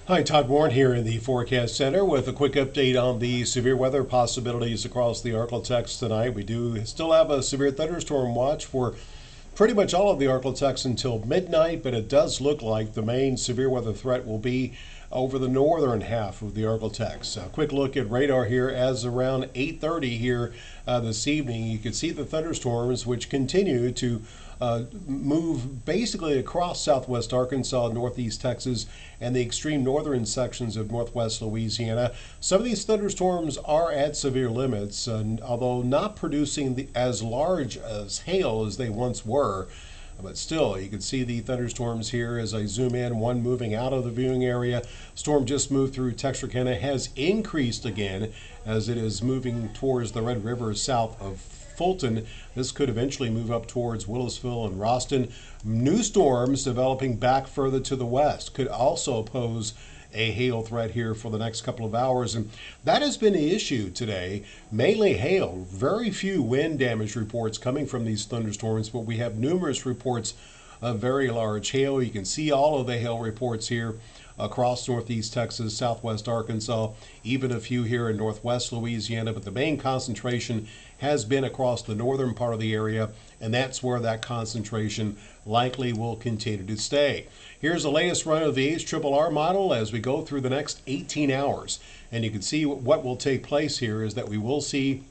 Hi, Todd Warren here in the Forecast Center with a quick update on the severe weather possibilities across the Arklatex tonight. We do still have a severe thunderstorm watch for pretty much all of the Arklatex until midnight, but it does look like the main severe weather threat will be over the northern half of the Arklatex. A quick look at radar here as around 8:30 here this evening. You can see the thunderstorms which continue to move basically across southwest Arkansas, northeast Texas, and the extreme northern sections of northwest Louisiana. Some of these thunderstorms are at severe limits, although not producing as large as hail as they once were. But still, you can see the thunderstorms here as I zoom in, one moving out of the viewing area. Storm just moved through Texarkana, has increased again as it is moving towards the Red River south of Fulton. This could eventually move up towards Willisville and Roston. New storms developing back further to the west could also pose a hail threat here for the next couple of hours, and that has been the issue today. Mainly hail, very few wind damage reports coming from these thunderstorms, but we have numerous reports of very large hail. You can see all of the hail reports here across northeast Texas, southwest Arkansas, even a few here in northwest Louisiana, but the main concentration has been across the northern part of the area, and that's where that concentration likely will continue to stay. Here's the latest run of the HRRR model as we go through the next 18 hours. And you can see what will take place here is that we will see,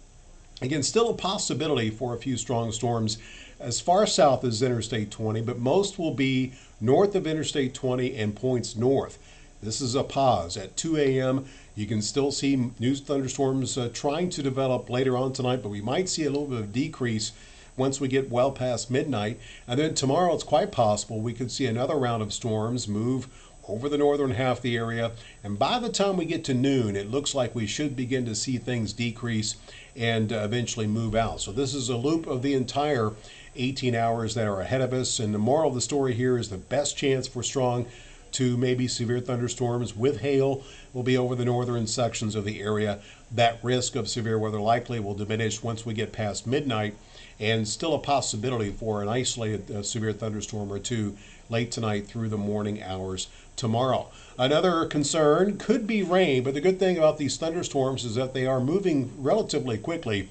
again, still a possibility for a few strong storms as far south as Interstate 20, but most will be north of Interstate 20 and points north. This is a pause. At 2 a.m., you can still see new thunderstorms trying to develop later on tonight, but we might see a little bit of decrease once we get well past midnight. And then tomorrow, it's quite possible we could see another round of storms move over the northern half of the area. And by the time we get to noon, it looks like we should begin to see things decrease and eventually move out. So this is a loop of the entire 18 hours that are ahead of us. And the moral of the story here is the best chance for strong to maybe severe thunderstorms with hail will be over the northern sections of the area. That risk of severe weather likely will diminish once we get past midnight, and still a possibility for an isolated severe thunderstorm or two late tonight through the morning hours tomorrow. Another concern could be rain, but the good thing about these thunderstorms is that they are moving relatively quickly,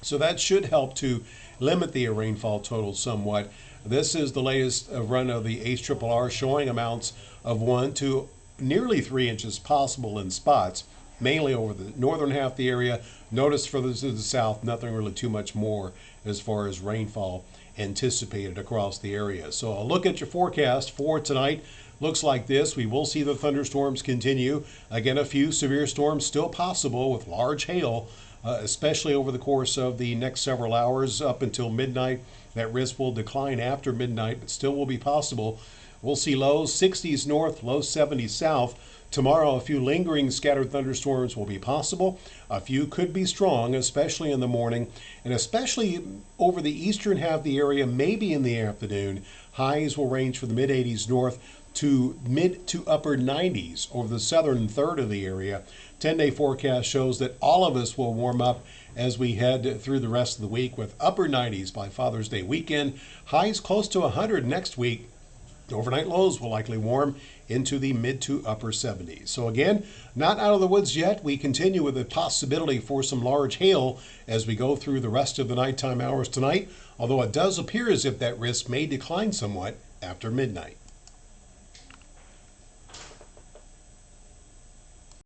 so that should help to limit the rainfall total somewhat. This is the latest run of the HRRR showing amounts of 1 to nearly 3 inches possible in spots, mainly over the northern half of the area. Notice further to the south, nothing really too much more as far as rainfall anticipated across the area. So a look at your forecast for tonight looks like this. We will see the thunderstorms continue. Again, a few severe storms still possible with large hail, especially over the course of the next several hours up until midnight. That risk will decline after midnight, but still will be possible. We'll see lows 60s north, low 70s south. Tomorrow, a few lingering scattered thunderstorms will be possible. A few could be strong, especially in the morning, and especially over the eastern half of the area, maybe in the afternoon. Highs will range from the mid-80s north to mid to upper 90s over the southern third of the area. 10-day forecast shows that all of us will warm up as we head through the rest of the week with upper 90s by Father's Day weekend. Highs close to 100 next week. Overnight lows will likely warm into the mid to upper 70s. So again, not out of the woods yet. We continue with the possibility for some large hail as we go through the rest of the nighttime hours tonight, although it does appear as if that risk may decline somewhat after midnight.